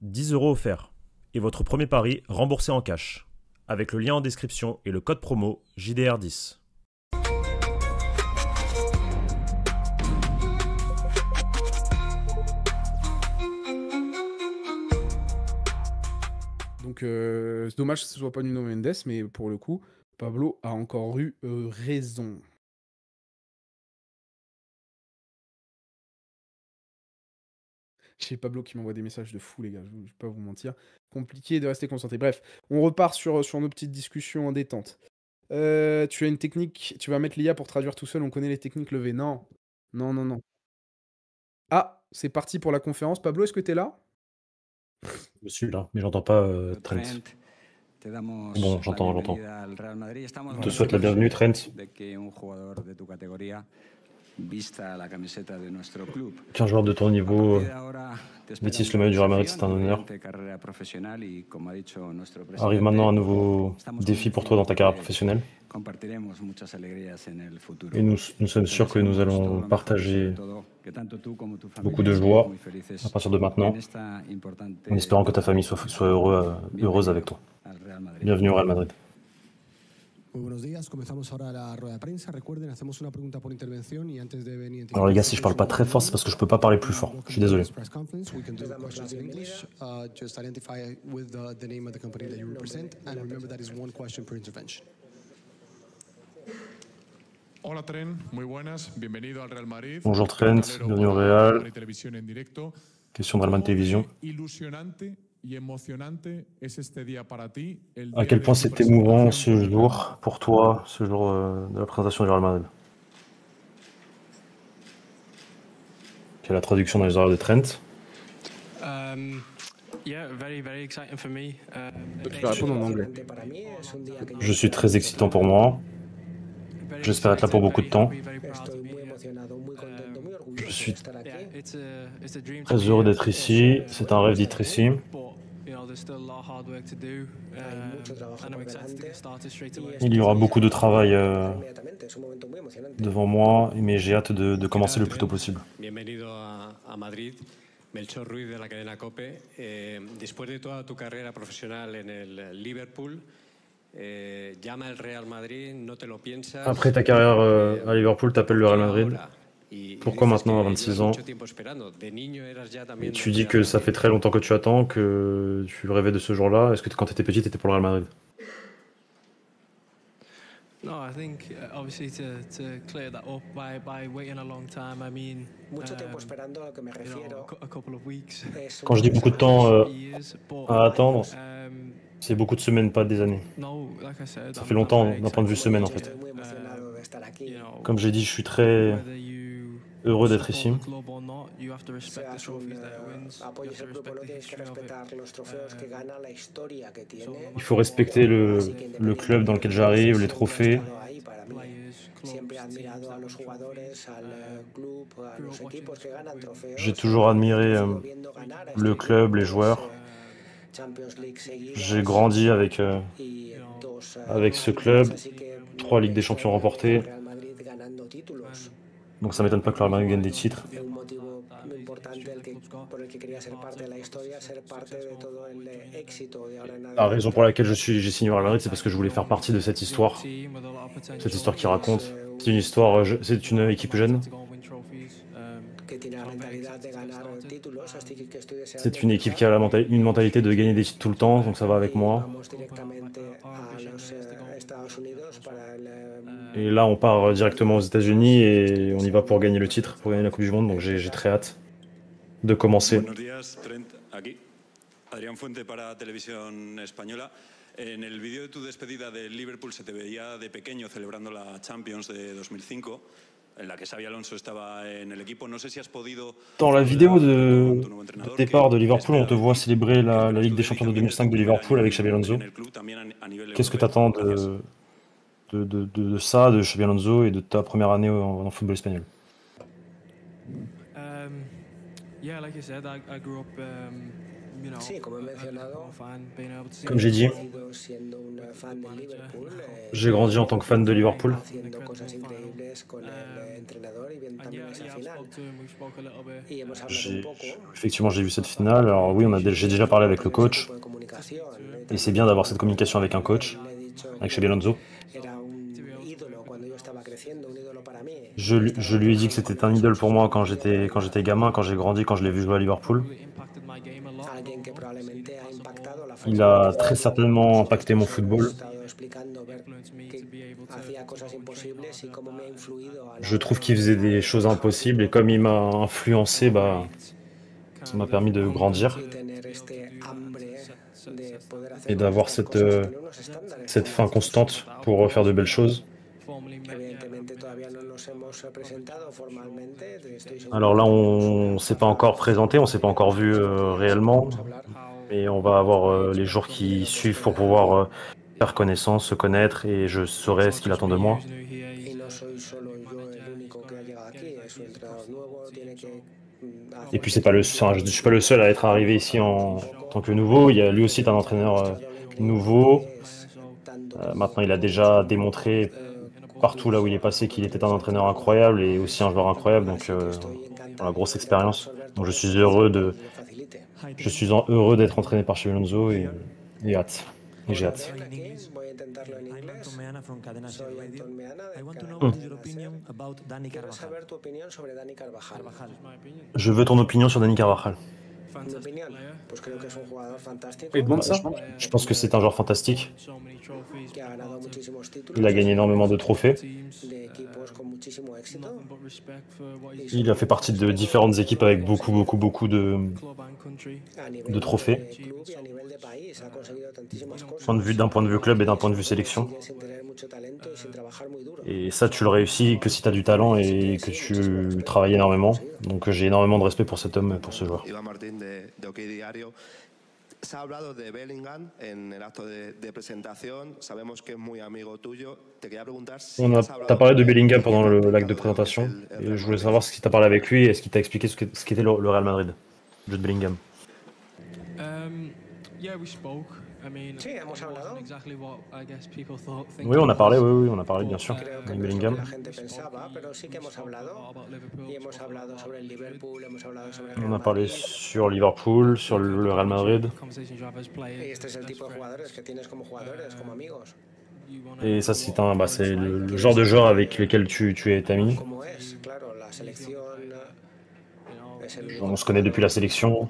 10 € offerts. Et votre premier pari remboursé en cash. Avec le lien en description et le code promo JDR10. Donc, c'est dommage que ce soit pas Nuno Mendes, mais pour le coup, Pablo a encore eu raison. J'ai Pablo qui m'envoie des messages de fou, les gars, je vais pas vous mentir. Compliqué de rester concentré. Bref, on repart sur nos petites discussions en détente. Tu as une technique, tu vas mettre l'IA pour traduire tout seul, on connaît les techniques levées. Non, non, non, non. Ah, c'est parti pour la conférence. Pablo, est-ce que tu es là? Je suis là, mais j'entends pas Trent. Bon, j'entends. Je te souhaite la bienvenue, Trent. Qu'un joueur de ton niveau vêtisse le maillot du Real Madrid, c'est un honneur. Arrive maintenant un nouveau défi pour toi dans ta carrière professionnelle. Et nous sommes sûrs que nous allons partager beaucoup de joie à partir de maintenant, en espérant que ta famille soit heureuse avec toi. Bienvenue au Real Madrid. Alors les gars, si je parle pas très fort, c'est parce que je peux pas parler plus fort. Je suis désolé. Hola Trent, muy buenas, bienvenido al Real Madrid. Bonjour Trent, bienvenue au Real. Question de Real Madrid Télévision. À quel point c'est émouvant ce jour pour toi, ce jour de la présentation du Real Madrid? Quelle est la traduction dans les oreilles de Trent? Je vais répondre en anglais. Je suis très excitant pour moi. J'espère être là pour beaucoup de temps. Je suis très heureux d'être ici. C'est un rêve d'être ici. Il y aura beaucoup de travail devant moi, mais j'ai hâte de commencer le plus tôt possible. Melchor Ruiz de la cadena COPE. Después de toda tu carrera profesional en el Liverpool, llama el Real Madrid, no te lo piensas. Après ta carrière à Liverpool, t'appelles le Real Madrid. Pourquoi maintenant à 26 ans? Et tu dis que ça fait très longtemps que tu attends, que tu rêvais de ce jour-là. Est-ce que quand tu étais petit, tu étais pour le Real Madrid? No, I think obviously to clear that up by waiting a long time. I mean, a couple of weeks. Quand je dis beaucoup de temps à attendre, c'est beaucoup de semaines, pas des années. Ça fait longtemps d'un point de vue semaine en fait. Comme j'ai dit, je suis très heureux d'être ici. Il faut respecter le club dans lequel j'arrive, les trophées. J'ai toujours admiré le club, les joueurs. J'ai grandi avec ce club, 3 Ligues des Champions remportées. Donc ça m'étonne pas que le Real Madrid gagne des titres. La raison pour laquelle j'ai signé au Real Madrid, c'est parce que je voulais faire partie de cette histoire qui raconte. C'est une équipe jeune. C'est une équipe qui a une mentalité de gagner des titres tout le temps, donc ça va avec moi. Et là, on part directement aux États-Unis et on y va pour gagner le titre, pour gagner la Coupe du Monde, donc j'ai très hâte de commencer. Buenos días, Trent, aquí. Adrián Fuente para Televisión Española. En el vídeo de tu despedida de Liverpool se te veía de pequeño celebrando la Champions de 2005, en la que Xabi Alonso estaba en el equipo. No sé si has podido... Dans la vidéo de départ de Liverpool, on te voit célébrer la Ligue des Champions de 2005 de Liverpool avec Xabi Alonso. Qu'est-ce que tu attends de ça, de Xabi Alonso et de ta première année en football espagnol? Comme j'ai dit, j'ai grandi en tant que fan de Liverpool. Effectivement, j'ai vu cette finale. Alors oui, j'ai déjà parlé avec le coach. Et c'est bien d'avoir cette communication avec un coach, avec Xabi Alonso. Je lui ai dit que c'était un idole pour moi quand j'étais gamin, quand j'ai grandi, quand je l'ai vu jouer à Liverpool. Il a très certainement impacté mon football. Je trouve qu'il faisait des choses impossibles et comme il m'a influencé, ça m'a permis de grandir et d'avoir cette faim constante pour faire de belles choses. Alors là, on ne s'est pas encore présenté, on ne s'est pas encore vu réellement, mais on va avoir les jours qui suivent pour pouvoir faire connaissance, se connaître et je saurai ce qu'il attend de moi. Et puis je suis pas le seul à être arrivé ici en tant que nouveau. Lui aussi est un entraîneur nouveau. Maintenant, il a déjà démontré partout là où il est passé qu'il était un entraîneur incroyable et aussi un joueur incroyable. Donc, la grosse expérience. Donc, je suis heureux d'être entraîné par Xabi Alonso et hâte. Et j'ai hâte. Je veux ton opinion sur Dani Carvajal. Je pense que c'est un joueur fantastique. Il a gagné énormément de trophées. Il a fait partie de différentes équipes avec beaucoup de trophées. D'un point de vue club et d'un point de vue sélection. Et ça, tu le réussis que si tu as du talent et que tu travailles énormément. Donc j'ai énormément de respect pour cet homme, pour ce joueur. Se ha hablado de Bellingham en el acto de presentación. Sabemos que es muy amigo tuyo. Te quería preguntar si t'as parlé de Bellingham pendant l'acte de présentation. Et je voulais savoir si tu as parlé avec lui et est-ce qu'il t'a expliqué ce qu'était le Real Madrid, Jude Bellingham. Oui, on a parlé, bien sûr. Avec Bellingham. On a parlé sur Liverpool, sur le Real Madrid. Et ça, c'est le genre de joueur avec lequel tu es ami. On se connaît depuis la sélection.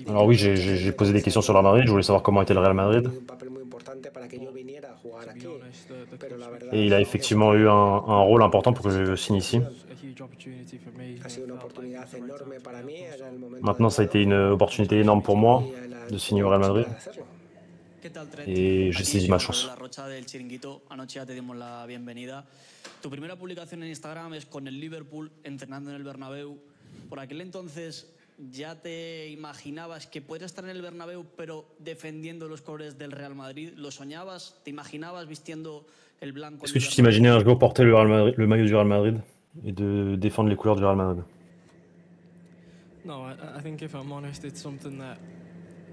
Alors oui, j'ai posé des questions sur le Real Madrid, je voulais savoir comment était le Real Madrid. Et il a effectivement eu un rôle important pour que je signe ici. Maintenant, ça a été une opportunité énorme pour moi de signer au Real Madrid. Et j'ai saisi ma chance. Tu primera publicación en Instagram es con el Liverpool entrenando en el Bernabéu. Por aquel entonces ya te imaginabas que podrías estar en el Bernabéu pero defendiendo los colores del Real Madrid. ¿Lo soñabas? ¿Te imaginabas vistiendo el blanco? Est-ce que tu t'imaginais un jour porter le maillot du Real Madrid et de défendre les couleurs du Real Madrid?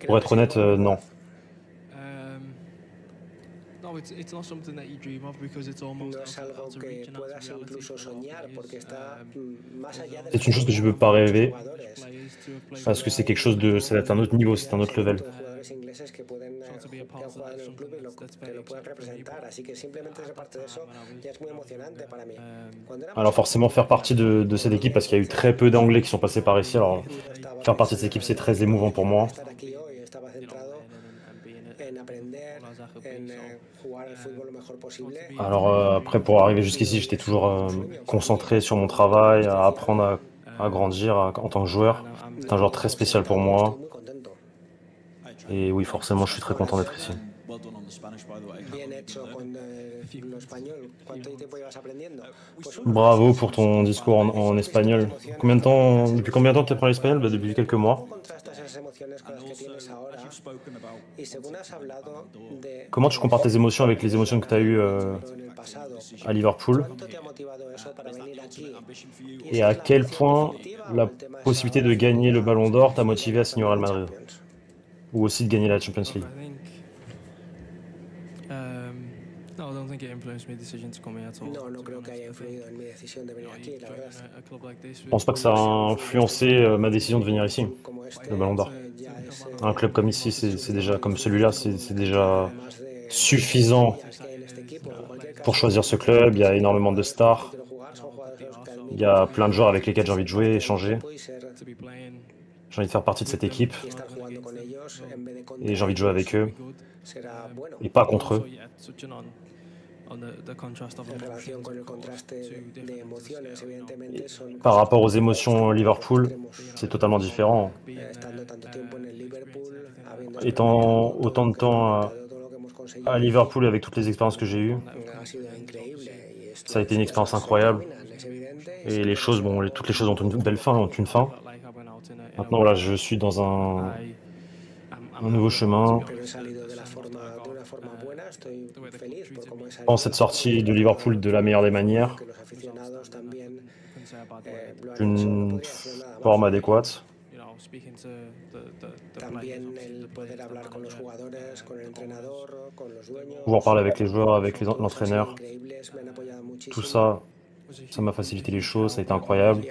Pour être honnête, non. C'est une chose que je ne peux pas rêver parce que c'est quelque chose c'est un autre niveau, c'est un autre level. Alors forcément faire partie de cette équipe parce qu'il y a eu très peu d'Anglais qui sont passés par ici, alors faire partie de cette équipe c'est très émouvant pour moi. Alors après pour arriver jusqu'ici j'étais toujours concentré sur mon travail, à apprendre à grandir en tant que joueur. C'est un joueur très spécial pour moi. Et oui forcément je suis très content d'être ici. Bravo pour ton discours en espagnol. Depuis combien de temps tu apprends l'espagnol? Depuis quelques mois. Comment tu compares tes émotions avec les émotions que tu as eues à Liverpool? Et à quel point la possibilité de gagner le Ballon d'Or t'a motivé à signer au Real Madrid? Ou aussi de gagner la Champions League? No, I don't think it influenced my decision to come here at all. Je pense pas que ça a influencé ma décision de venir ici, le Ballon d'Or. Un club comme ici, c'est déjà, comme celui-là, c'est déjà suffisant pour choisir ce club. Il y a énormément de stars. Il y a plein de joueurs avec lesquels j'ai envie de jouer, échanger. J'ai envie de faire partie de cette équipe. Et j'ai envie de jouer avec eux. Et pas contre eux. Par rapport aux émotions Liverpool, c'est totalement différent. Étant autant de temps à Liverpool avec toutes les expériences que j'ai eues, ça a été une expérience incroyable. Et les choses, bon, toutes les choses ont une belle fin, ont une fin. Maintenant, voilà, je suis dans un nouveau chemin. Je pense être sorti de Liverpool de la meilleure des manières, d'une forme adéquate. Pouvoir parler avec les joueurs, avec l'entraîneur, tout ça, ça m'a facilité les choses, ça a été incroyable.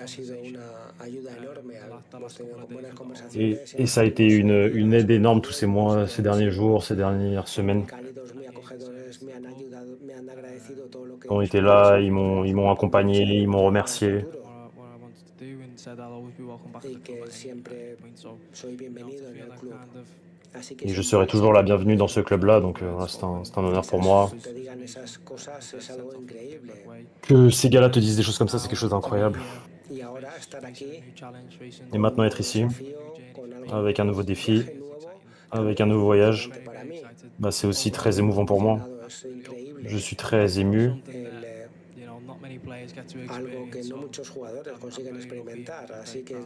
Et ça a été une aide énorme tous ces mois, ces derniers jours, ces dernières semaines. Ils ont été là, ils m'ont accompagné, ils m'ont remercié. Et je serai toujours la bienvenue dans ce club-là, donc c'est un honneur pour moi. Que ces gars-là te disent des choses comme ça, c'est quelque chose d'incroyable. Et maintenant être ici, avec un nouveau défi, avec un nouveau voyage, bah, c'est aussi très émouvant pour moi. Je suis très ému.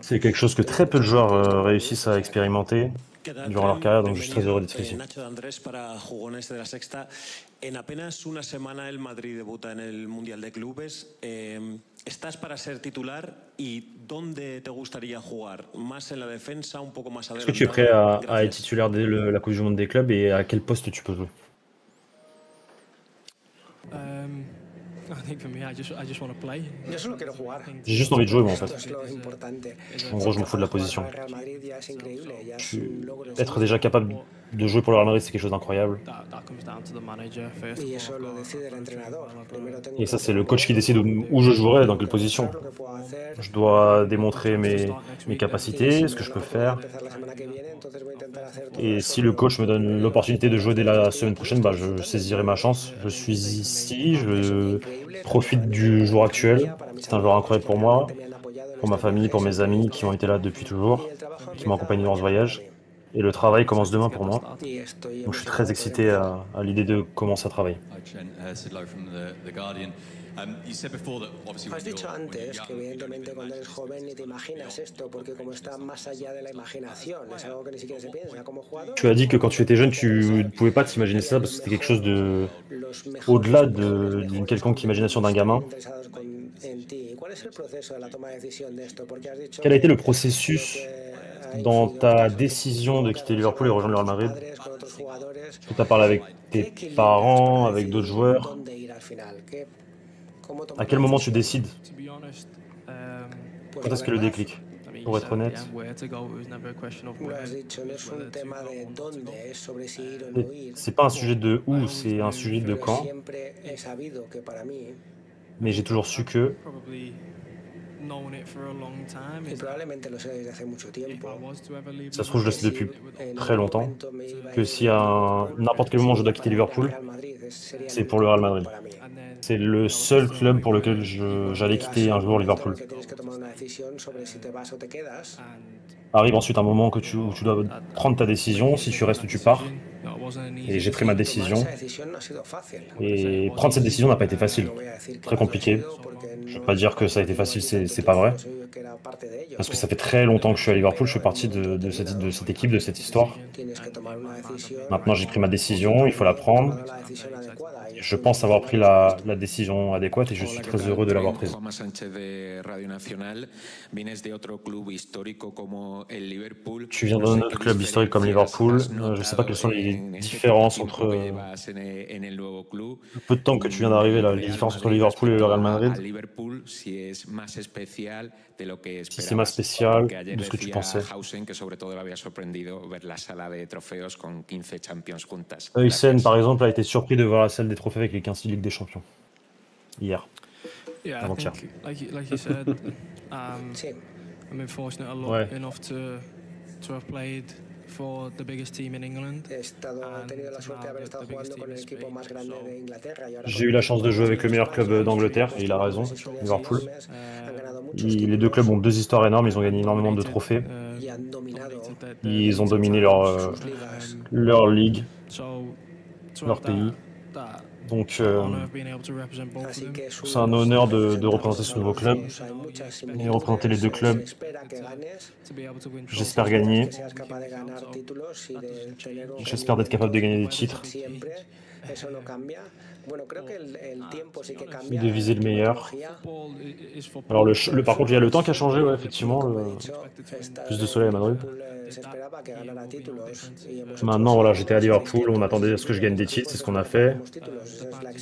C'est quelque chose que très peu de joueurs réussissent à expérimenter durant leur carrière, donc je suis très heureux d'être ici. En apenas una semana el Madrid debuta en el Mundial de Clubes. ¿Estás para ser titular y dónde te gustaría jugar? ¿Más en la defensa, un poco más adelante? Est-ce que tu es prêt à être titulaire dès la Coupe du Monde des clubs et à quel poste tu peux jouer? J'ai juste envie de jouer, moi, en fait. En gros, je m'en fous de la position. Être déjà capable de jouer pour le Real Madrid, c'est quelque chose d'incroyable. Et ça, c'est le coach qui décide où je jouerai, dans quelle position. Je dois démontrer mes capacités, ce que je peux faire. Et si le coach me donne l'opportunité de jouer dès la semaine prochaine, bah, je saisirai ma chance. Je suis ici, je profite du jour actuel. C'est un jour incroyable pour moi, pour ma famille, pour mes amis qui ont été là depuis toujours, qui m'ont accompagné dans ce voyage. Et le travail commence demain pour moi. Donc je suis très excité à l'idée de commencer à travailler. Has dicho antes que evidentemente cuando eres joven ni te imaginas esto, porque como está más allá de la imaginación, es algo que ni siquiera se piensa como jugador. Tu as dit que quand tu étais jeune, tu ne pouvais pas t'imaginer ça parce que c'était quelque chose de au-delà d'une quelconque imagination d'un gamin. Quel a été le processus dans ta décision de quitter Liverpool et rejoindre le Real Madrid? Tu as parlé avec tes parents, avec d'autres joueurs. À quel moment tu décides? Quand est-ce que le déclic? Pour être honnête, c'est pas un sujet de où, c'est un sujet de quand. Mais j'ai toujours su que ça se trouve, je le sais depuis très longtemps, que si à n'importe quel moment je dois quitter Liverpool, c'est pour le Real Madrid. C'est le seul club pour lequel j'allais quitter un jour Liverpool. Arrive ensuite un moment où tu dois prendre ta décision, si tu restes ou tu pars. Et j'ai pris ma décision. Et prendre cette décision n'a pas été facile, très compliqué. Je ne vais pas dire que ça a été facile, c'est pas vrai. Parce que ça fait très longtemps que je suis à Liverpool, je fais partie de cette équipe, de cette histoire. Maintenant j'ai pris ma décision, il faut la prendre. Je pense avoir pris la décision adéquate et je suis très heureux de l'avoir prise. Tu viens d'un autre club historique comme Liverpool. Je ne sais pas quelles sont les différences entre le peu de temps que tu viens d'arriver, les différences entre Liverpool et le Real Madrid. Si c'est más spécial de ce que tu pensais. Eysen, par exemple, a été surpris de voir la salle des trophées avec les 15 Ligues des Champions. Hier. Avant-hier. Like you said, I'm been fortunate enough to have played for the biggest team in England. J'ai eu la chance de jouer avec le meilleur club d'Angleterre, et il a raison, Liverpool. Les deux clubs ont deux histoires énormes, ils ont gagné énormément de trophées. Ils ont dominé leur ligue, leur pays. Donc c'est un honneur de représenter ce nouveau club et représenter les deux clubs. J'espère gagner. J'espère d'être capable de gagner des titres. De viser le meilleur. Alors par contre, il y a le temps qui a changé, ouais, effectivement. Plus de soleil à Madrid. Maintenant, voilà, j'étais à Liverpool, on attendait à ce que je gagne des titres, c'est ce qu'on a fait.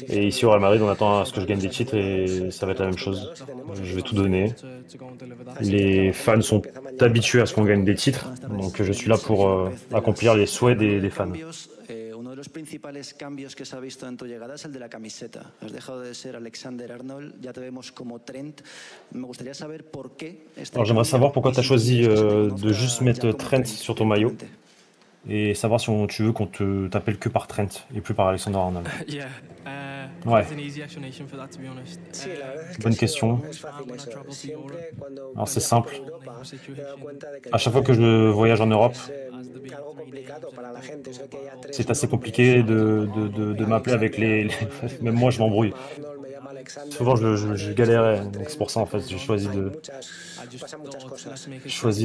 Et ici au Real Madrid, on attend à ce que je gagne des titres et ça va être la même chose. Je vais tout donner. Les fans sont habitués à ce qu'on gagne des titres, donc je suis là pour accomplir les souhaits des fans. Uno de los principales cambios que se ha visto en tu llegada es el de la camiseta. Has dejado de ser Alexander-Arnold, ya te vemos como Trent. Me gustaría saber por qué. Alors j'aimerais savoir pourquoi tu as choisi de juste mettre Trent sur ton maillot et savoir si tu veux qu'on t'appelle que par Trent et plus par Alexander-Arnold. Ouais. Bonne question. Alors c'est simple. À chaque fois que je voyage en Europe, c'est assez compliqué de m'appeler avec Même moi, je m'embrouille. Souvent, je galérais. Donc c'est pour ça, en fait, j'ai choisi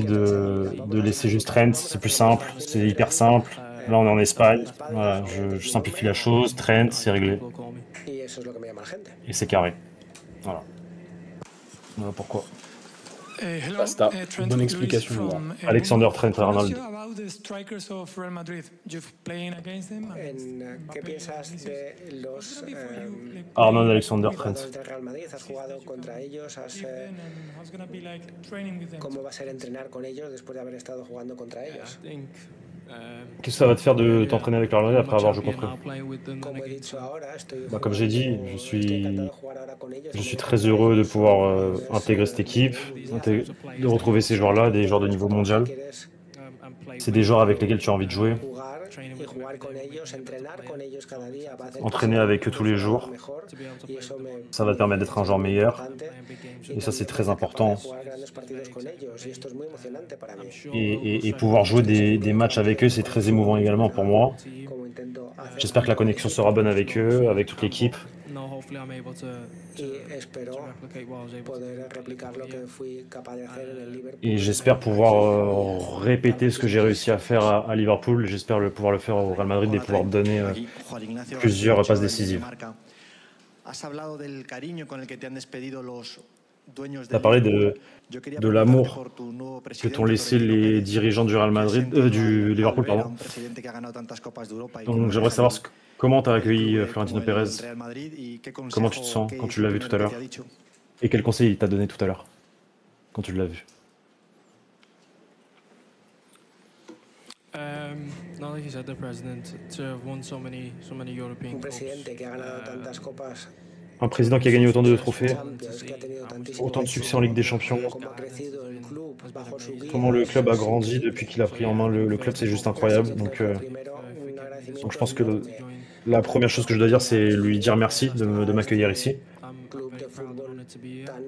de laisser juste Trent. C'est plus simple, c'est hyper simple. Là, on est en Espagne. Voilà, je simplifie la chose. Trent, c'est réglé. Et c'est carré. Voilà. Voilà pourquoi. Basta. Bonne explication. Alexander Trent Arnold. Arnold Alexander Trent. ¿Cómo va a ser entrenar con ellos después de haber estado jugando contra ellos? Qu'est-ce que ça va te faire de t'entraîner avec le Real Madrid après avoir joué contre eux? Comme j'ai dit, je suis très heureux de pouvoir intégrer cette équipe, de retrouver ces joueurs-là, des joueurs de niveau mondial. C'est des joueurs avec lesquels tu as envie de jouer. Entraîner avec eux tous les jours, ça va te permettre d'être un joueur meilleur. Et ça, c'est très important. Et pouvoir jouer des matchs avec eux, c'est très émouvant également pour moi. J'espère que la connexion sera bonne avec eux, avec toute l'équipe. Et j'espère pouvoir répéter ce que j'ai réussi à faire à Liverpool. J'espère pouvoir le faire au Real Madrid et pouvoir donner plusieurs passes décisives. Tu as parlé de l'amour que t'ont laissé les dirigeants du Real Madrid, du Liverpool, pardon. Donc j'aimerais savoir comment tu as accueilli Florentino Pérez, comment tu te sens quand tu l'as vu tout à l'heure, et quel conseil il t'a donné tout à l'heure quand tu l'as vu. Un président qui a gagné autant de trophées, autant de succès en Ligue des Champions. Comment le club a grandi depuis qu'il a pris en main le club, c'est juste incroyable. Donc je pense que la première chose que je dois dire, c'est lui dire merci de m'accueillir ici,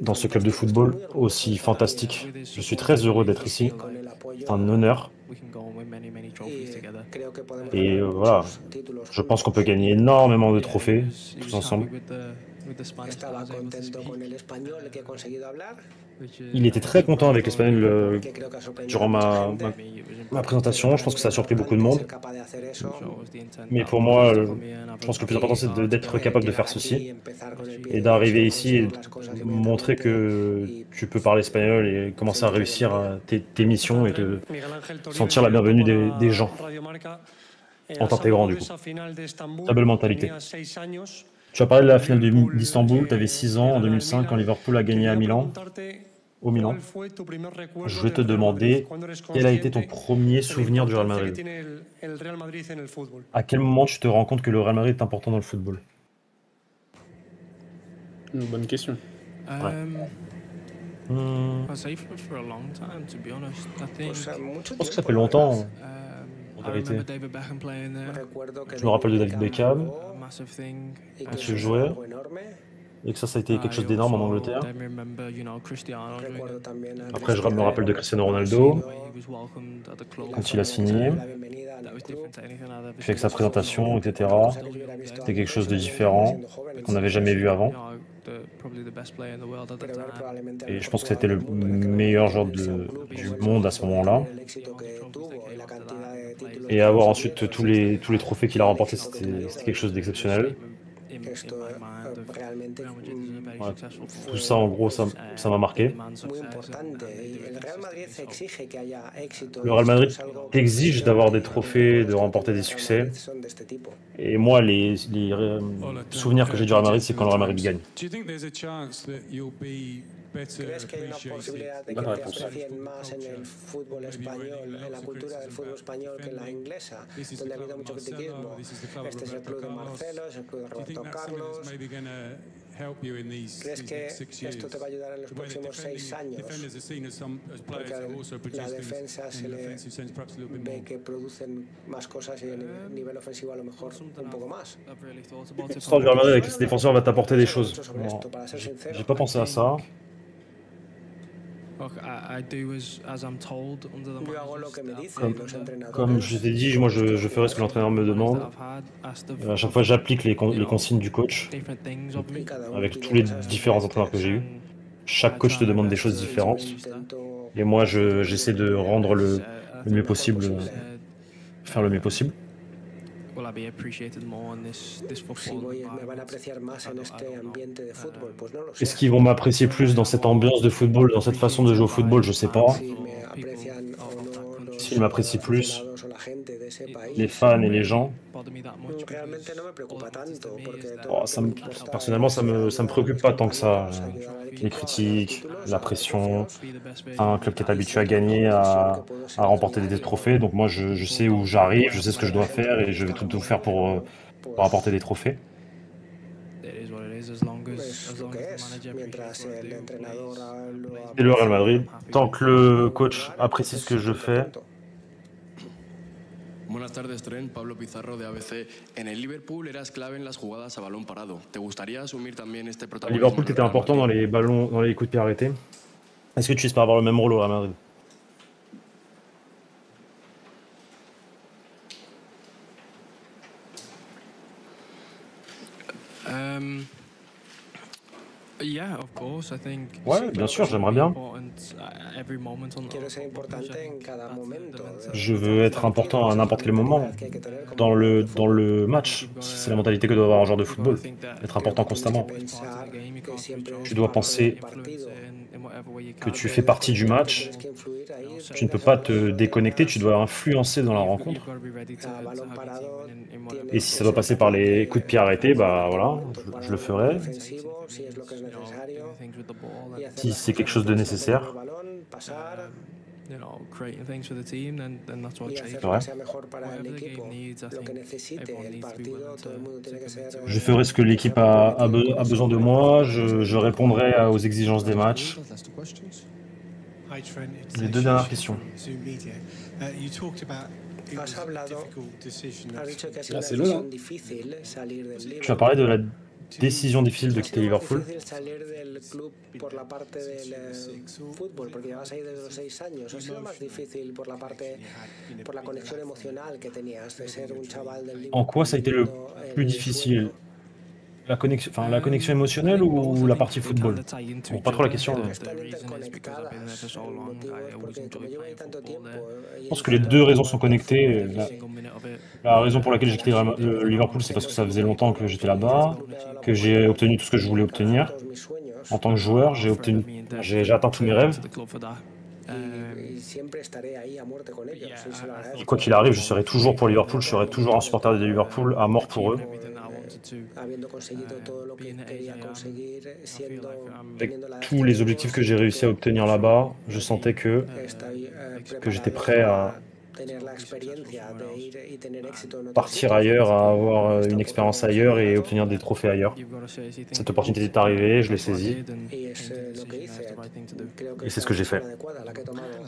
dans ce club de football aussi fantastique. Je suis très heureux d'être ici, c'est un honneur. Et voilà, je pense qu'on peut gagner énormément de trophées tous ensemble. Il était très content avec l'Espagnol durant ma présentation. Je pense que ça a surpris beaucoup de monde. Mais pour moi, je pense que le plus important, c'est d'être capable de faire ceci et d'arriver ici et de montrer que tu peux parler espagnol et commencer à réussir tes missions et te sentir la bienvenue des gens en t'intégrant du coup. Ta belle mentalité. Tu as parlé de la finale d'Istanbul, tu avais 6 ans en 2005 quand Liverpool a gagné à Milan, au Milan. Je vais te demander quel a été ton premier souvenir du Real Madrid. À quel moment tu te rends compte que le Real Madrid est important dans le football? Une bonne question. Je pense que ça fait longtemps. En vérité. Je me rappelle de David Beckham, quand il jouait, et que ça a été quelque chose d'énorme en Angleterre. Après, je me rappelle de Cristiano Ronaldo, quand il a signé, puis avec sa présentation, etc. C'était quelque chose de différent, qu'on n'avait jamais vu avant. Et je pense que c'était le meilleur joueur du monde à ce moment-là. Et avoir ensuite tous les trophées qu'il a remportés, c'était quelque chose d'exceptionnel. Ouais, tout ça, en gros, ça m'a marqué. Le Real Madrid t'exige d'avoir des trophées, de remporter des succès. Et moi, les souvenirs que j'ai du Real Madrid, c'est quand le Real Madrid gagne. ¿Crees que hay una posibilidad de que te aprecien más en el fútbol español, en la cultura del fútbol español que en la inglesa, donde ha habido mucho critiquismo? Este es el club de Marcelo, es el club de Roberto Carlos. ¿Crees que esto te va a ayudar en los próximos 6 años? Porque la defensa se le ve que producen más cosas y el nivel ofensivo a lo mejor un poco más. L'histoire du Real Madrid avec ses défenseurs va t'apporter des choses. J'ai pas pensé à ça. Comme je t'ai dit, moi je ferai ce que l'entraîneur me demande. À chaque fois, j'applique les consignes du coach, avec tous les différents entraîneurs que j'ai eus. Chaque coach te demande des choses différentes. Et moi, j'essaie de rendre le mieux possible, faire le mieux possible. Est-ce qu'ils vont m'apprécier plus dans cette ambiance de football, dans cette façon de jouer au football? Je sais pas. S'ils m'apprécient plus, les fans et les gens. Personnellement, ça me préoccupe pas tant que ça. Les critiques, la pression, un club qui est habitué à gagner, à remporter des trophées. Donc moi, je sais où j'arrive, je sais ce que je dois faire et je vais tout faire pour remporter des trophées. Et le Real Madrid, tant que le coach apprécie ce que je fais. Buenas tardes, Tren. Pablo Pizarro de ABC. En el Liverpool eras clave en las jugadas a balón parado. ¿Te gustaría asumir también este protagonismo? Liverpool, t'étais important dans les ballons, dans les coups de pied arrêtés. Est-ce que tu espères avoir le même rôle au Real Madrid? Ouais, bien sûr, j'aimerais bien. Je veux être important à n'importe quel moment dans le match. C'est la mentalité que doit avoir un joueur de football, être important constamment. Tu dois penser que tu fais partie du match, tu ne peux pas te déconnecter, tu dois influencer dans la rencontre. Et si ça doit passer par les coups de pied arrêtés, bah voilà, je le ferai. Si c'est quelque chose de nécessaire. Ouais. Je ferai ce que l'équipe a besoin de moi, je répondrai aux exigences des matchs. Les 2 dernières questions. Has hablado, has dicho que ha sido una decisión difícil salir del Liverpool. Tu as parlé de la décision difficile de quitter Liverpool. difícil salir del club por la parte del fútbol, porque llevas ahí desde los 6 años. ¿Ha sido más difícil por la conexión emocional que tenías de ser un chaval del Liverpool? En quoi ça a été le plus difficile? La connexion émotionnelle ou la partie football? Bon, pas trop la question. Je pense que les deux raisons sont connectées. La raison pour laquelle j'ai quitté Liverpool, c'est parce que ça faisait longtemps que j'étais là-bas, que j'ai obtenu tout ce que je voulais obtenir. En tant que joueur, j'ai atteint tous mes rêves. Et quoi qu'il arrive, je serai toujours pour Liverpool, je serai toujours un supporter de Liverpool, à mort pour eux. Avec tous les objectifs que j'ai réussi à obtenir là-bas, je sentais que j'étais prêt à partir ailleurs, à avoir une expérience ailleurs et obtenir des trophées ailleurs. Cette opportunité est arrivée, je l'ai saisie. Et c'est ce que j'ai fait.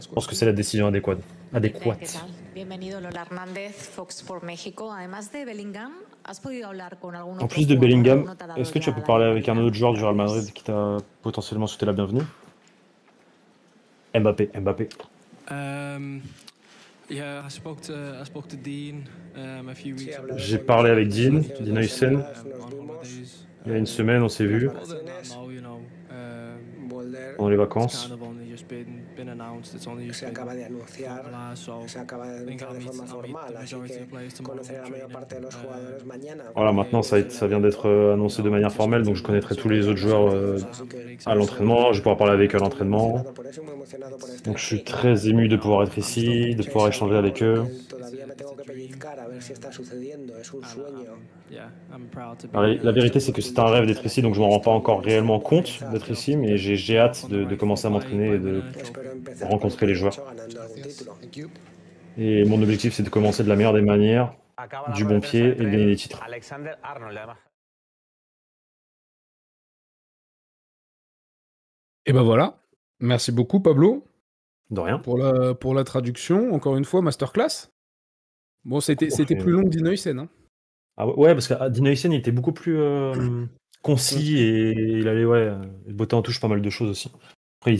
Je pense que c'est la décision adéquate. En plus de Bellingham, est-ce que tu peux parler avec un autre joueur du Real Madrid qui t'a potentiellement souhaité la bienvenue? Mbappé. J'ai parlé avec Dean Huysen. Il y a une semaine, on s'est vu pendant les vacances. Voilà, maintenant ça vient d'être annoncé de manière formelle, donc je connaîtrai tous les autres joueurs à l'entraînement, je vais pouvoir parler avec eux à l'entraînement. Donc je suis très ému de pouvoir être ici, de pouvoir échanger avec eux. La vérité, c'est que c'est un rêve d'être ici, donc je ne m'en rends pas encore réellement compte d'être ici, mais j'ai hâte de commencer à m'entraîner et de rencontrer les joueurs. Et mon objectif, c'est de commencer de la meilleure des manières, du bon pied et de gagner des titres. Et ben voilà. Merci beaucoup, Pablo. De rien. Pour la traduction. Encore une fois, masterclass. Bon, c'était plus long que Dean Huysen, hein. Ah ouais, parce que Dean Huysen, il était beaucoup plus concis et il allait botter en touche pas mal de choses aussi. Après,